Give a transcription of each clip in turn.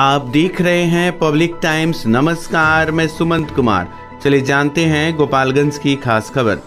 आप देख रहे हैं पब्लिक टाइम्स। नमस्कार, मैं सुमंत कुमार। चलिए जानते हैं गोपालगंज की खास खबर।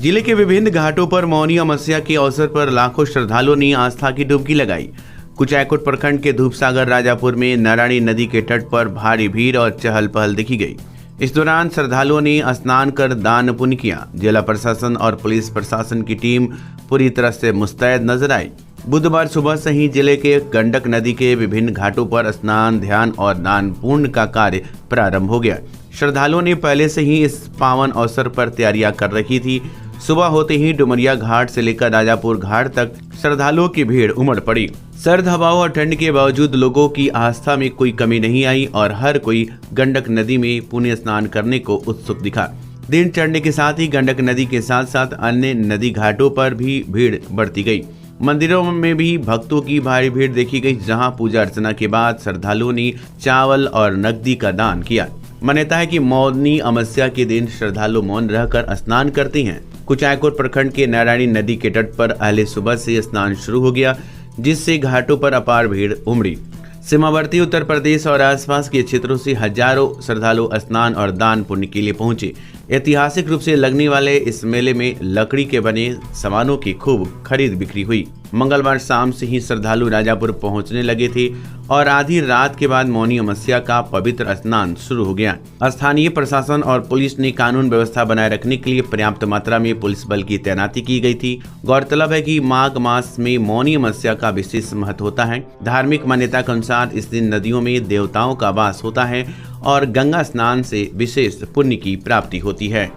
जिले के विभिन्न घाटों पर मौनी अमावस्या के अवसर पर लाखों श्रद्धालुओं ने आस्था की डुबकी लगाई। कुचायकोट प्रखंड के धूपसागर राजापुर में नारायणी नदी के तट पर भारी भीड़ और चहल पहल देखी गई। इस दौरान श्रद्धालुओं ने स्नान कर दान पुण्य किया। जिला प्रशासन और पुलिस प्रशासन की टीम पूरी तरह से मुस्तैद नजर आई। बुधवार सुबह से ही जिले के गंडक नदी के विभिन्न घाटों पर स्नान, ध्यान और दान पुण्य का कार्य प्रारंभ हो गया। श्रद्धालुओं ने पहले से ही इस पावन अवसर पर तैयारियां कर रखी थी। सुबह होते ही डुमरिया घाट से लेकर राजापुर घाट तक श्रद्धालुओं की भीड़ उमड़ पड़ी। सर्द हवाओं और ठंड के बावजूद लोगों की आस्था में कोई कमी नहीं आई और हर कोई गंडक नदी में पुण्य स्नान करने को उत्सुक दिखा। दिन चढ़ने के साथ ही गंडक नदी के साथ साथ अन्य नदी घाटों पर भी भीड़ बढ़ती गई। मंदिरों में भी भक्तों की भारी भीड़ देखी गई, जहां पूजा अर्चना के बाद श्रद्धालुओं ने चावल और नकदी का दान किया। मान्यता है कि मौनी अमावस्या के दिन श्रद्धालु मौन रहकर स्नान करते हैं। कुचायकोट प्रखंड के नारायणी नदी के तट पर अहले सुबह से स्नान शुरू हो गया, जिससे घाटों पर अपार भीड़ उमड़ी। सीमावर्ती उत्तर प्रदेश और आसपास के क्षेत्रों से हजारों श्रद्धालु स्नान और दान पुण्य के लिए पहुंचे। ऐतिहासिक रूप से लगने वाले इस मेले में लकड़ी के बने सामानों की खूब खरीद बिक्री हुई। मंगलवार शाम से ही श्रद्धालु राजापुर पहुंचने लगे थे और आधी रात के बाद मौनी अमावस्या का पवित्र स्नान शुरू हो गया। स्थानीय प्रशासन और पुलिस ने कानून व्यवस्था बनाए रखने के लिए पर्याप्त मात्रा में पुलिस बल की तैनाती की गई थी। गौरतलब है कि माघ मास में मौनी अमावस्या का विशेष महत्व होता है। धार्मिक मान्यता के अनुसार इस दिन नदियों में देवताओं का वास होता है और गंगा स्नान से विशेष पुण्य की प्राप्ति होती है।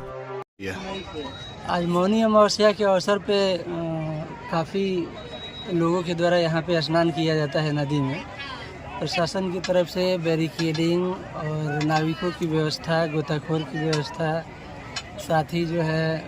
आज मौनी अमावस्या के अवसर पे काफ़ी लोगों के द्वारा यहाँ पे स्नान किया जाता है नदी में। प्रशासन की तरफ से बैरिकेडिंग और नाविकों की व्यवस्था, गोताखोर की व्यवस्था, साथ ही जो है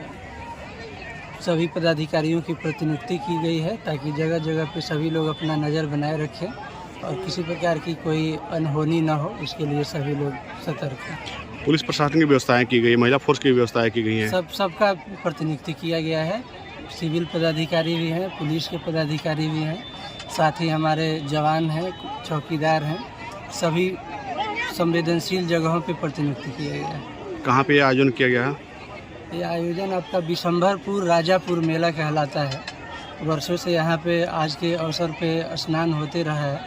सभी पदाधिकारियों की प्रतिनियुक्ति की गई है ताकि जगह जगह पे सभी लोग अपना नज़र बनाए रखें और किसी प्रकार की कोई अनहोनी ना हो, इसके लिए सभी लोग सतर्क हैं। पुलिस प्रशासन की व्यवस्थाएं की गई, महिला फोर्स की व्यवस्थाएं की गई हैं। सबका प्रतिनियुक्ति किया गया है। सिविल पदाधिकारी भी हैं, पुलिस के पदाधिकारी भी हैं, साथ ही हमारे जवान हैं, चौकीदार हैं। सभी संवेदनशील जगहों पे प्रतिनियुक्ति किया गया है। कहाँ पे आयोजन किया गया है? ये आयोजन आपका बिशंभरपुर राजापुर मेला कहलाता है। वर्षों से यहाँ पे आज के अवसर पे स्नान होते रहा है।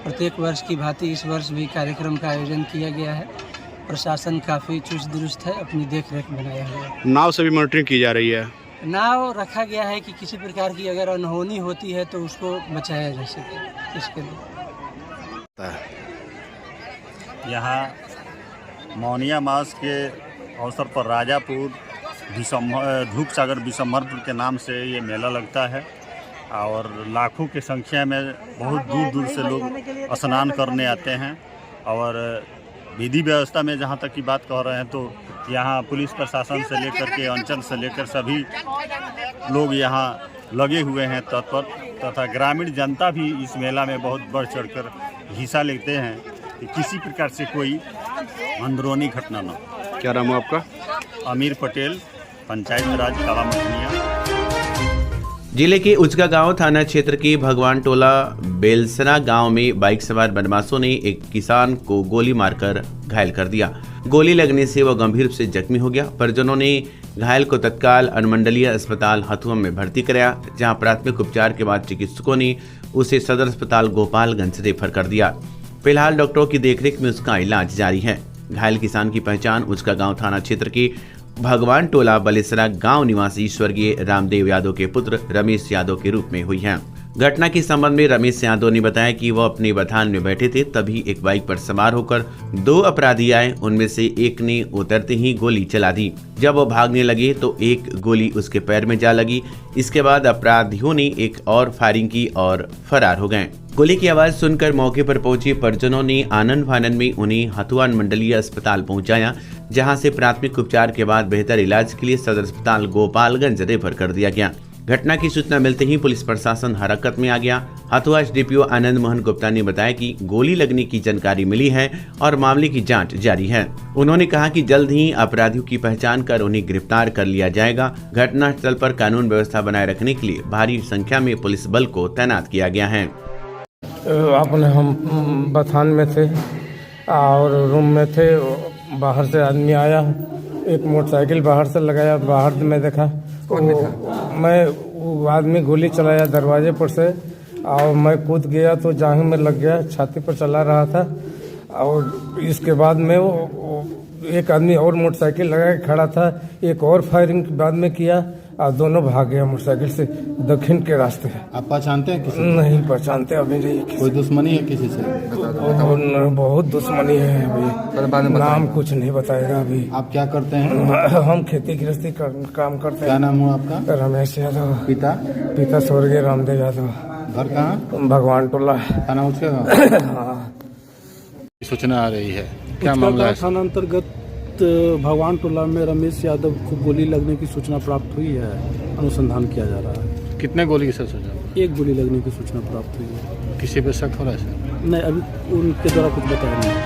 प्रत्येक वर्ष की भांति इस वर्ष भी कार्यक्रम का आयोजन किया गया है। प्रशासन काफ़ी चुस्त दुरुस्त है, अपनी देख रेख बनाया हुआ है। नाव से भी मॉनिटरिंग की जा रही है। नाव रखा गया है कि किसी प्रकार की अगर अनहोनी होती है तो उसको बचाया जा सके, इसके लिए। यहाँ मौनिया मास के अवसर पर राजापुर धूपसागर बिशंभरपुर के नाम से ये मेला लगता है और लाखों की संख्या में बहुत दूर दूर से लोग स्नान करने आते हैं। और विधि व्यवस्था में जहाँ तक की बात कह रहे हैं तो यहाँ पुलिस प्रशासन से लेकर के अंचल से लेकर सभी लोग यहाँ लगे हुए हैं तत्पर, तथा ग्रामीण जनता भी इस मेला में बहुत बढ़ चढ़कर हिस्सा लेते हैं कि किसी प्रकार से कोई अंदरूनी घटना न हो। क्या नाम है आपका? अमीर पटेल, पंचायत राज काला मखनिया। जिले के उचका गांव थाना क्षेत्र के भगवान टोला बेलसरा गांव में बाइक सवार बदमाशों ने एक किसान को गोली मारकर घायल कर दिया। गोली लगने से वह गंभीर रूप से जख्मी हो गया। परिजनों ने घायल को तत्काल अनुमंडलीय अस्पताल हथुआ में भर्ती कराया, जहां प्राथमिक उपचार के बाद चिकित्सकों ने उसे सदर अस्पताल गोपालगंज रेफर कर दिया। फिलहाल डॉक्टरों की देखरेख में उसका इलाज जारी है। घायल किसान की पहचान उचका गांव थाना क्षेत्र के भगवान टोला बलेसरा गांव निवासी स्वर्गीय रामदेव यादव के पुत्र रमेश यादव के रूप में हुई है। घटना के संबंध में रमेश यादव ने बताया कि वह अपने बथान में बैठे थे, तभी एक बाइक पर सवार होकर दो अपराधी आए। उनमें से एक ने उतरते ही गोली चला दी। जब वो भागने लगे तो एक गोली उसके पैर में जा लगी। इसके बाद अपराधियों ने एक और फायरिंग की और फरार हो गए। गोली की आवाज सुनकर मौके पर पहुंचे परिजनों ने आनंद फानन में उन्हें हथुआ मंडलीय अस्पताल पहुंचाया, जहां से प्राथमिक उपचार के बाद बेहतर इलाज के लिए सदर अस्पताल गोपालगंज रेफर कर दिया गया। घटना की सूचना मिलते ही पुलिस प्रशासन हरकत में आ गया। हथुआ एसडीपीओ आनंद मोहन गुप्ता ने बताया कि गोली लगने की जानकारी मिली है और मामले की जांच जारी है। उन्होंने कहा कि जल्द ही अपराधियों की पहचान कर उन्हें गिरफ्तार कर लिया जाएगा। घटनास्थल पर कानून व्यवस्था बनाए रखने के लिए भारी संख्या में पुलिस बल को तैनात किया गया है। अपने हम बथान में थे और रूम में थे, बाहर से आदमी आया, एक मोटरसाइकिल बाहर से लगाया, बाहर में देखा वो आदमी गोली चलाया दरवाजे पर से और मैं कूद गया तो जांघ में लग गया, छाती पर चला रहा था। और इसके बाद में वो एक आदमी और मोटरसाइकिल लगा के खड़ा था, एक और फायरिंग बाद में किया और दोनों भाग गया मोटरसाइकिल से दक्षिण के रास्ते। आप पहचानते हैं किसी? नहीं पहचानते अभी नहीं। कोई दुश्मनी है किसी से? बहुत दुश्मनी है अभी, नाम कुछ नहीं बताएगा अभी। आप क्या करते हैं? हम खेती गृहस्थी काम करते हैं। क्या नाम हुआ आपका? रमेश यादव। पिता स्वर्गीय रामदेव यादव। घर कहाँ? भगवान टोला। थाना उसके हाँ। सूचना आ रही है, क्या मामला है? थाना अंतर्गत भगवान टोला में रमेश यादव को गोली लगने की सूचना प्राप्त हुई है, अनुसंधान किया जा रहा है। कितने गोली की सूचना? एक गोली लगने की सूचना प्राप्त हुई है। किसी पे शक हो रहा है? नहीं, अभी उनके द्वारा कुछ बताया नहीं है।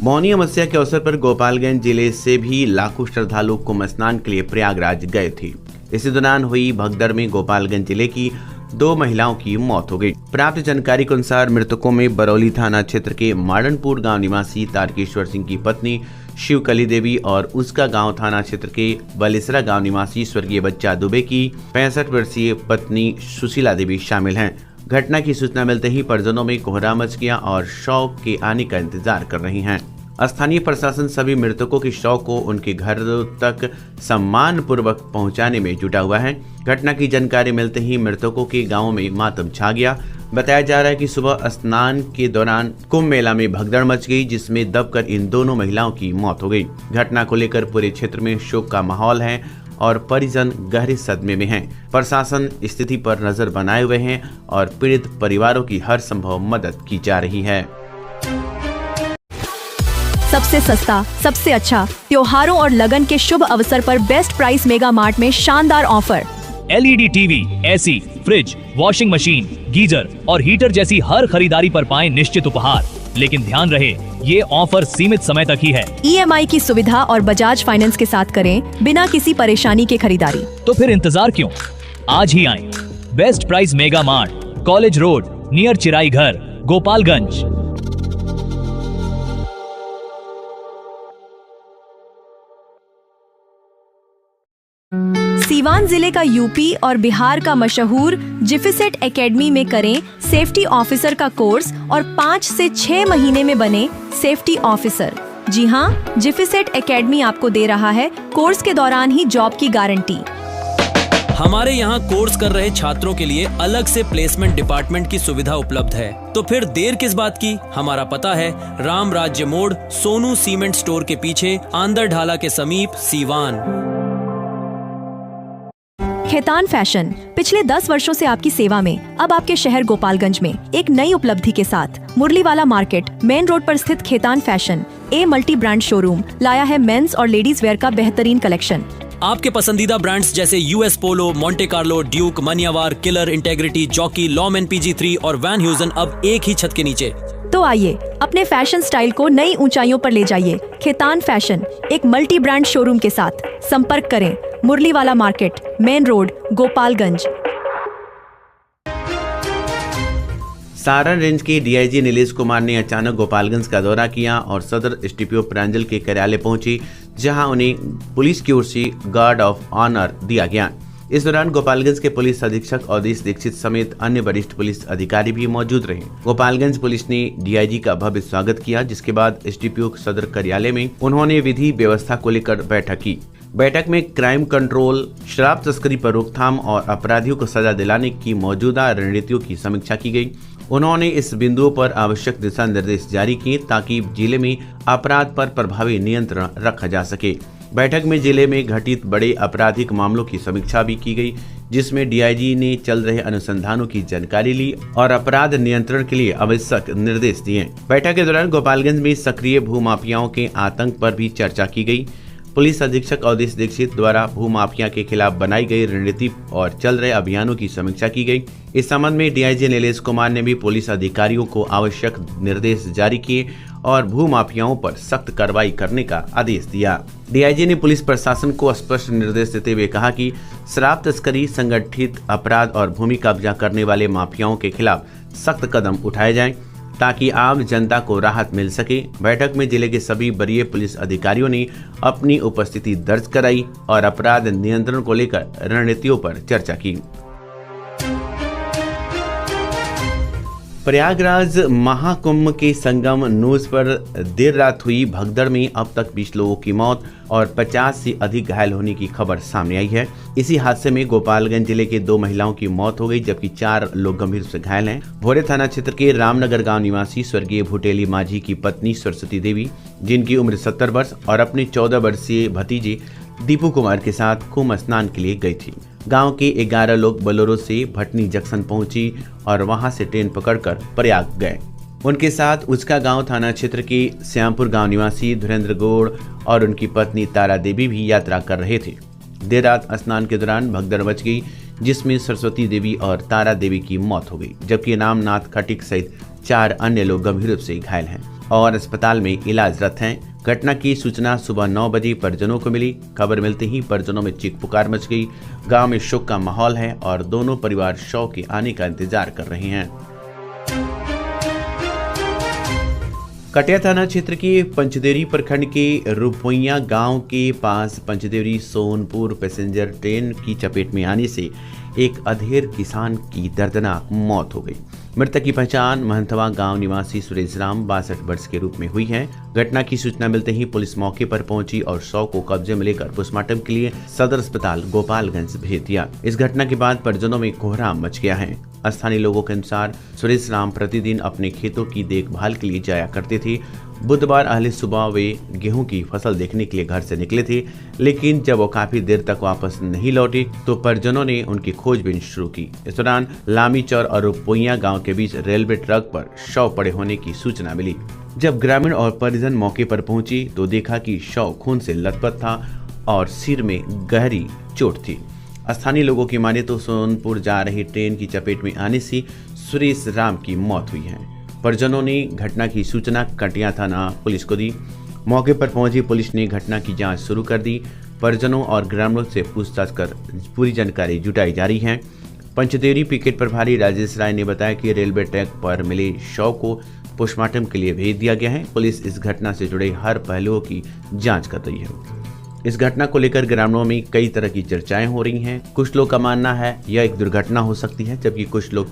मौनी अमावस्या के अवसर पर गोपालगंज जिले से भी लाखों श्रद्धालु कुंभ स्नान के लिए प्रयागराज गए थे। इसी दौरान हुई भगदड़ में गोपालगंज जिले की 2 महिलाओं की मौत हो गई। प्राप्त जानकारी के अनुसार मृतकों में बरौली थाना क्षेत्र के माडनपुर गांव निवासी तारकेश्वर सिंह की पत्नी शिवकली देवी और उसका गांव थाना क्षेत्र के बलेसरा गांव निवासी स्वर्गीय बच्चा दुबे की 65 वर्षीय पत्नी सुशीला देवी शामिल हैं। घटना की सूचना मिलते ही परिजनों में कोहरा मच गया और शव के आने का इंतजार कर रही हैं। स्थानीय प्रशासन सभी मृतकों के शव को उनके घर तक सम्मान पूर्वक पहुंचाने में जुटा हुआ है। घटना की जानकारी मिलते ही मृतकों के गांव में मातम छा गया। बताया जा रहा है कि सुबह स्नान के दौरान कुंभ मेला में भगदड़ मच गई, जिसमें दबकर इन दोनों महिलाओं की मौत हो गई। घटना को लेकर पूरे क्षेत्र में शोक का माहौल है और परिजन गहरे सदमे में हैं। प्रशासन स्थिति पर नजर बनाए हुए हैं और पीड़ित परिवारों की हर संभव मदद की जा रही है। सबसे सस्ता, सबसे अच्छा, त्योहारों और लगन के शुभ अवसर पर बेस्ट प्राइस मेगा मार्ट में शानदार offer. LED TV, AC, fridge, washing machine, geyser और हीटर जैसी हर खरीदारी पर पाएं निश्चित उपहार। लेकिन ध्यान रहे, ये ऑफर सीमित समय तक ही है। ईएमआई की सुविधा और बजाज फाइनेंस के साथ करें बिना किसी परेशानी के खरीदारी। तो फिर इंतजार क्यों, आज ही आएं। Best price mega mart, college road, near Chirai Ghar, Gopalganj. Siwan जिले का यूपी और बिहार का मशहूर जिफिसेट एकेडमी में करें सेफ्टी ऑफिसर का कोर्स और 5 से 6 महीने में बने सेफ्टी ऑफिसर। जी हाँ, जिफिसेट एकेडमी आपको दे रहा है कोर्स के दौरान ही जॉब की गारंटी। हमारे यहाँ कोर्स कर रहे छात्रों के लिए अलग से प्लेसमेंट डिपार्टमेंट की सुविधा उपलब्ध है। तो फिर देर किस बात की? हमारा पता है राम राज्य मोड़, सोनू सीमेंट स्टोर के पीछे, आंदर ढाला के समीप, सीवान। खेतान फैशन पिछले 10 वर्षों से आपकी सेवा में, अब आपके शहर गोपालगंज में एक नई उपलब्धि के साथ मुरलीवाला मार्केट मेन रोड पर स्थित Khetan fashion a multi brand showroom लाया है मेंस और लेडीज वेयर का बेहतरीन कलेक्शन। आपके पसंदीदा ब्रांड्स जैसे US Polo, Monte Carlo, Duke, Manyavar, Killer, Integrity, Jockey, Lawman PG3 और वैन ह्यूजन अब एक ही छत के नीचे। तो आइए अपने फैशन स्टाइल को नई ऊंचाइयों पर ले जाइए। खेतान फैशन एक मल्टी ब्रांड शोरूम के साथ संपर्क करें, Muraliwala market main road, Gopalganj. Saran range के डीआईजी नीलेश कुमार ने अचानक गोपालगंज का दौरा किया और सदर एसडीपीओ प्रांजल के कार्यालय पहुंचे, जहां उन्हें पुलिस की ओर से गार्ड ऑफ ऑनर दिया गया। इस दौरान गोपालगंज के पुलिस अधीक्षक अवधेश दीक्षित समेत अन्य वरिष्ठ पुलिस अधिकारी भी मौजूद रहे। गोपालगंज पुलिस ने डीआईजी का भव्य स्वागत किया, जिसके बाद एसडीपीओ सदर कार्यालय में उन्होंने विधि व्यवस्था को लेकर बैठक की। बैठक में क्राइम कंट्रोल, शराब तस्करी पर रोकथाम और अपराधियों को सजा दिलाने की मौजूदा रणनीतियों की समीक्षा की गई। उन्होंने इस बिंदुओं पर आवश्यक दिशा निर्देश जारी किए ताकि जिले में अपराध पर प्रभावी नियंत्रण रखा जा सके। बैठक में जिले में घटित बड़े आपराधिक मामलों की समीक्षा भी की गई, जिसमें डीआईजी ने चल रहे अनुसंधानों की जानकारी ली और अपराध नियंत्रण के लिए आवश्यक निर्देश दिए। बैठक के दौरान गोपालगंज में सक्रिय भूमाफियाओं के आतंक पर भी चर्चा की गई। पुलिस अधीक्षक अवधेश दीक्षित द्वारा भूमाफिया के खिलाफ बनाई गई रणनीति और चल रहे अभियानों की समीक्षा की गई। इस संबंध में डीआईजी नीलेश कुमार ने भी पुलिस अधिकारियों को आवश्यक निर्देश जारी किए और भूमाफियाओं पर सख्त कार्रवाई करने का आदेश दिया। डीआईजी ने पुलिस प्रशासन को स्पष्ट निर्देश देते हुए कहा कि शराब तस्करी, संगठित अपराध और भूमि कब्जा करने वाले माफियाओं के खिलाफ सख्त कदम उठाए जाएं ताकि आम जनता को राहत मिल सके। बैठक में जिले के सभी वरीय पुलिस अधिकारियों ने अपनी उपस्थिति दर्ज कराई और अपराध नियंत्रण को लेकर रणनीतियों पर चर्चा की। प्रयागराज महाकुंभ के संगम नूस पर देर रात हुई भगदड़ में अब तक 20 लोगों की मौत और 50 से अधिक घायल होने की खबर सामने आई है। इसी हादसे में गोपालगंज जिले के 2 महिलाओं की मौत हो गई, जबकि 4 लोग गंभीर रूप से घायल हैं। भोरे थाना क्षेत्र के रामनगर गांव निवासी स्वर्गीय भुटेली माझी की पत्नी सरस्वती देवी, जिनकी उम्र 70 वर्ष और अपने 14 वर्षीय भतीजे दीपू कुमार के साथ कुंभ स्नान के लिए गई थी। गांव के 11 लोग बोलेरो से भटनी जंक्शन पहुंची और वहां से ट्रेन पकड़कर प्रयाग गए। उनके साथ उसका गांव थाना क्षेत्र के श्यामपुर गांव निवासी धुरेंद्र गौड़ और उनकी पत्नी तारा देवी भी यात्रा कर रहे थे। देर रात स्नान के दौरान भगदड़ मच गई, जिसमें सरस्वती देवी और तारा देवी की मौत हो गई, जबकि रामनाथ खटिक सहित 4 अन्य लोग गंभीर रूप से घायल हैं और अस्पताल में इलाजरत हैं। घटना की सूचना सुबह 9 बजे परिजनों को मिली। खबर मिलते ही परिजनों में चीख पुकार मच गई। गांव में शोक का माहौल है और दोनों परिवार शव के आने का इंतजार कर रहे हैं। कटिया थाना क्षेत्र के पंचदेवरी प्रखंड के रुपैया गांव के पास पंचदेवरी सोनपुर पैसेंजर ट्रेन की चपेट में आने से एक अधेड़ किसान की दर्दनाक मौत हो गई। मृतक की पहचान महंतवा गांव निवासी सुरेश राम 62 वर्ष के रूप में हुई है। घटना की सूचना मिलते ही पुलिस मौके पर पहुंची और शव को कब्जे में लेकर पोस्टमार्टम के लिए सदर अस्पताल गोपालगंज भेज दिया। इस घटना के बाद परिजनों में कोहराम मच गया है। स्थानीय लोगों के अनुसार सुरेश राम प्रतिदिन अपने खेतों की देखभाल के लिए जाया करते थे। बुधवार अहले सुबह वे गेहूं की फसल देखने के लिए घर से निकले थे, लेकिन जब वो काफी देर तक वापस नहीं लौटे तो परिजनों ने उनकी खोजबीन शुरू की। इस दौरान लामीचौर और रुपैया गांव के बीच रेलवे ट्रैक पर शव पड़े होने की सूचना मिली। जब ग्रामीण और परिजन मौके पर पहुंची तो देखा कि शव खून से लथपथ था और सिर में गहरी चोट थी। स्थानीय लोगों की माने तो सोनपुर जा रही ट्रेन की चपेट में आने से सुरेश राम की मौत हुई है। परिजनों ने घटना की सूचना कटिया थाना पुलिस को दी। मौके पर पहुंची पुलिस ने घटना की जांच शुरू कर दी। परिजनों और ग्रामीणों से पूछताछ कर पूरी जानकारी जुटाई जा रही है। पंचदेवरी पिकेट प्रभारी राजेश राय ने बताया कि रेलवे ट्रैक पर मिले शव को पोस्टमार्टम के लिए भेज दिया गया है। पुलिस इस घटना से जुड़े हर पहलुओं की जाँच कर रही है। इस घटना को लेकर ग्रामीणों में कई तरह की चर्चाएं हो रही हैं। कुछ लोग का मानना है यह एक दुर्घटना हो सकती है, जबकि कुछ लोग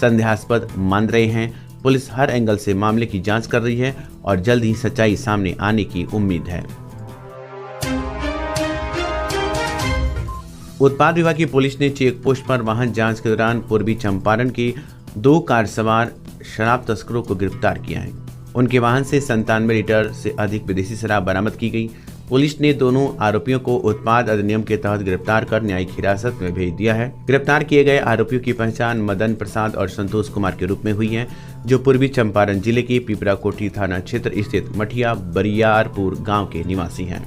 संदेहास्पद मान रहे हैं। पुलिस हर एंगल से मामले की जांच कर रही है और जल्द ही सच्चाई सामने आने की उम्मीद है। उत्पाद विभाग की पुलिस ने चेक पोस्ट पर वाहन जांच के दौरान पूर्वी चंपारण के 2 कार सवार शराब तस्करों को गिरफ्तार किया है। उनके वाहन से 97 लीटर से अधिक विदेशी शराब बरामद की गई। पुलिस ने दोनों आरोपियों को उत्पाद अधिनियम के तहत गिरफ्तार कर न्यायिक हिरासत में भेज दिया है। गिरफ्तार किए गए आरोपियों की पहचान मदन प्रसाद और संतोष कुमार के रूप में हुई है, जो पूर्वी चंपारण जिले के पिपराकोठी थाना क्षेत्र स्थित मठिया बरियारपुर गांव के निवासी हैं।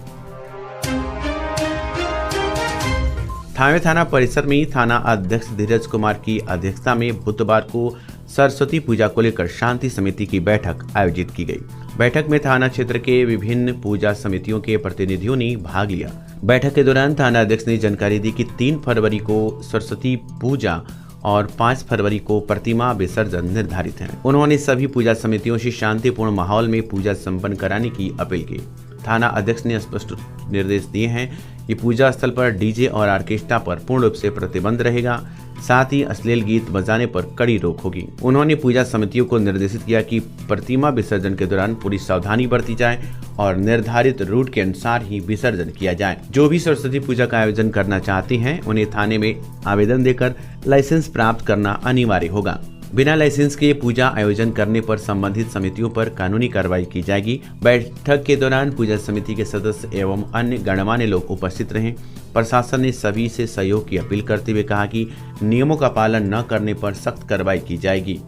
थावे थाना परिसर में थाना अध्यक्ष धीरज कुमार की अध्यक्षता में बुधवार को सरस्वती पूजा को लेकर शांति समिति की बैठक आयोजित की गई। बैठक में थाना क्षेत्र के विभिन्न पूजा समितियों के प्रतिनिधियों ने भाग लिया। बैठक के दौरान थाना अध्यक्ष ने जानकारी दी कि 3 फरवरी को सरस्वती पूजा और 5 फरवरी को प्रतिमा विसर्जन निर्धारित है। उन्होंने सभी पूजा समितियों से शांतिपूर्ण माहौल में पूजा संपन्न कराने की अपील की। थाना अध्यक्ष ने स्पष्ट निर्देश दिए हैं कि पूजा स्थल पर डीजे और ऑर्केस्ट्रा पर पूर्ण रूप से प्रतिबंध रहेगा, साथ ही अश्लील गीत बजाने पर कड़ी रोक होगी। उन्होंने पूजा समितियों को निर्देशित किया कि प्रतिमा विसर्जन के दौरान पूरी सावधानी बरती जाए और निर्धारित रूट के अनुसार ही विसर्जन किया जाए। जो भी सरस्वती पूजा का आयोजन करना चाहते हैं उन्हें थाने में आवेदन देकर लाइसेंस प्राप्त करना अनिवार्य होगा। बिना लाइसेंस के पूजा आयोजन करने पर संबंधित समितियों पर कानूनी कार्रवाई की जाएगी। बैठक के दौरान पूजा समिति के सदस्य एवं अन्य गणमान्य लोग उपस्थित रहे। प्रशासन ने सभी से सहयोग की अपील करते हुए कहा कि नियमों का पालन न करने पर सख्त कार्रवाई की जाएगी।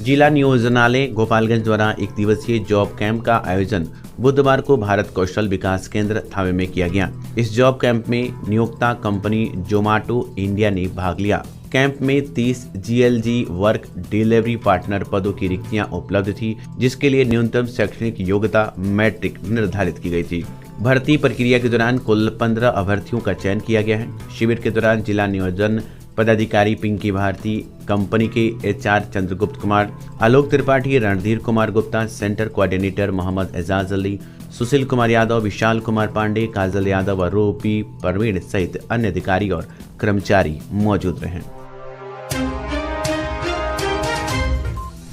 जिला नियोजनालय गोपालगंज द्वारा एक दिवसीय जॉब कैंप का आयोजन बुधवार को भारत कौशल विकास केंद्र थावे में किया गया। इस जॉब कैंप में नियोक्ता कंपनी जोमाटो इंडिया ने भाग लिया। कैंप में 30 GLG वर्क डिलीवरी पार्टनर पदों की रिक्तियां उपलब्ध थी, जिसके लिए न्यूनतम शैक्षणिक योग्यता मैट्रिक निर्धारित की गई थी। भर्ती प्रक्रिया के दौरान कुल 15 अभ्यर्थियों का चयन किया गया है। शिविर के दौरान जिला नियोजन पदाधिकारी पिंकी भारती, कंपनी के HR Chandragupta Kumar, Alok Tripathi, Randhir Kumar Gupta, centre coordinator Mohammad Ejaz Ali, Sushil Kumar Yadav, Vishal Kumar Pandey, काजल यादव, आरोपी परवीन सहित अन्य अधिकारी और कर्मचारी मौजूद रहे।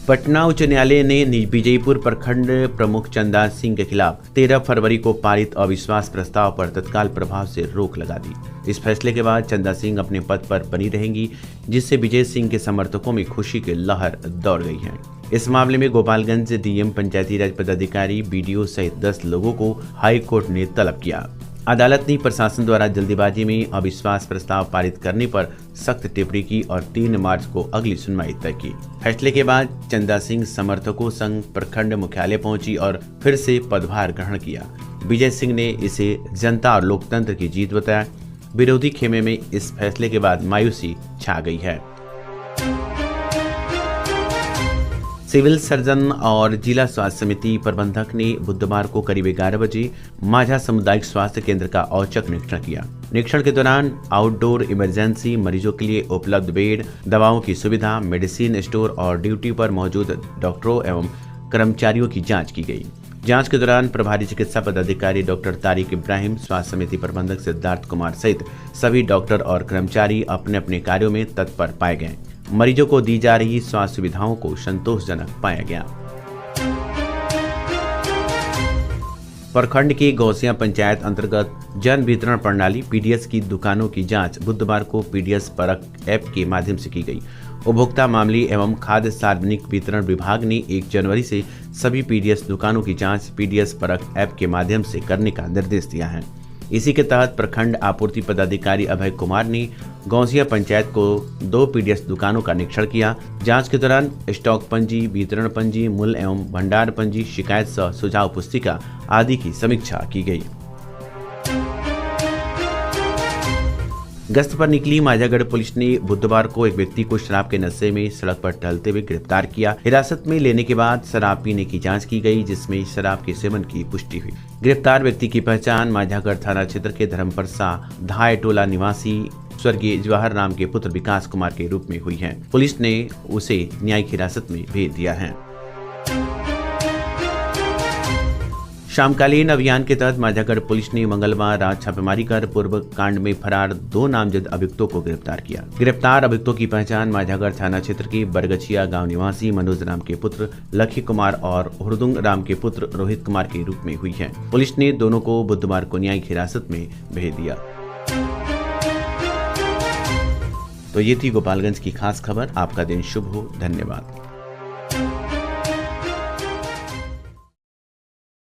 पटना उच्च न्यायालय ने विजयपुर प्रखंड प्रमुख चंदा सिंह के खिलाफ 13 फरवरी को पारित अविश्वास प्रस्ताव पर तत्काल प्रभाव से रोक लगा दी। इस फैसले के बाद चंदा सिंह अपने पद पर बनी रहेंगी, जिससे विजय सिंह के समर्थकों में खुशी की लहर दौड़ गई है। इस मामले में गोपालगंज DM, पंचायती राज पदाधिकारी, BDO सहित 10 लोगों को हाई कोर्ट ने तलब किया। अदालत ने प्रशासन द्वारा जल्दीबाजी में अविश्वास प्रस्ताव पारित करने पर सख्त टिप्पणी की और 3 मार्च को अगली सुनवाई तय की। फैसले के बाद चंदा सिंह समर्थकों संग प्रखंड मुख्यालय पहुंची और फिर से पदभार ग्रहण किया। विजय सिंह ने इसे जनता और लोकतंत्र की जीत बताया। विरोधी खेमे में इस फैसले के बाद मायूसी छा गई है। सिविल सर्जन और जिला स्वास्थ्य समिति प्रबंधक ने बुधवार को करीब 11 बजे माझा सामुदायिक स्वास्थ्य केंद्र का औचक निरीक्षण किया। निरीक्षण के दौरान आउटडोर इमरजेंसी मरीजों के लिए उपलब्ध बेड, दवाओं की सुविधा, मेडिसिन स्टोर और ड्यूटी पर मौजूद डॉक्टरों एवं कर्मचारियों की जांच की गई। जांच के दौरान प्रभारी चिकित्सा पदाधिकारी डॉक्टर तारिक इब्राहिम, स्वास्थ्य समिति प्रबंधक सिद्धार्थ कुमार सहित सभी डॉक्टर और कर्मचारी अपने अपने कार्यों में तत्पर पाए गए। मरीजों को दी जा रही स्वास्थ्य सुविधाओं को संतोषजनक पाया गया। प्रखंड के गौसिया पंचायत अंतर्गत जन वितरण प्रणाली PDS की दुकानों की जांच बुधवार को PDS परख ऐप के माध्यम से की गई। उपभोक्ता मामले एवं खाद्य सार्वजनिक वितरण विभाग ने 1 जनवरी से सभी PDS दुकानों की जांच PDS परख ऐप के माध्यम से करने का निर्देश दिया है। इसी के तहत प्रखंड आपूर्ति पदाधिकारी अभय कुमार ने गौसिया पंचायत को 2 PDS दुकानों का निरीक्षण किया। जांच के दौरान स्टॉक पंजी, वितरण पंजी, मूल्य एवं भंडार पंजी, शिकायत सह सुझाव पुस्तिका आदि की समीक्षा की गई। गश्त पर निकली माझागढ़ पुलिस ने बुधवार को एक व्यक्ति को शराब के नशे में सड़क पर टहलते हुए गिरफ्तार किया। हिरासत में लेने के बाद शराब पीने की जांच की गई, जिसमें शराब के सेवन की पुष्टि हुई। गिरफ्तार व्यक्ति की पहचान माझागढ़ थाना क्षेत्र के धर्मपरसा धाय टोला निवासी स्वर्गीय जवाहर राम के पुत्र विकास कुमार के रूप में हुई है। पुलिस ने उसे न्यायिक हिरासत में भेज दिया है। शामकालीन अभियान के तहत माझागढ़ पुलिस ने मंगलवार रात छापेमारी कर पूर्व कांड में फरार 2 नामजद अभियुक्तों को गिरफ्तार किया। गिरफ्तार अभियुक्तों की पहचान माझागढ़ थाना क्षेत्र के बरगछिया गांव निवासी मनोज राम के पुत्र लखी कुमार और हुरदुंग राम के पुत्र रोहित कुमार के रूप में हुई है। पुलिस ने दोनों को बुधवार को न्यायिक हिरासत में भेज दिया। तो ये थी गोपालगंज की खास खबर। आपका दिन शुभ हो। धन्यवाद।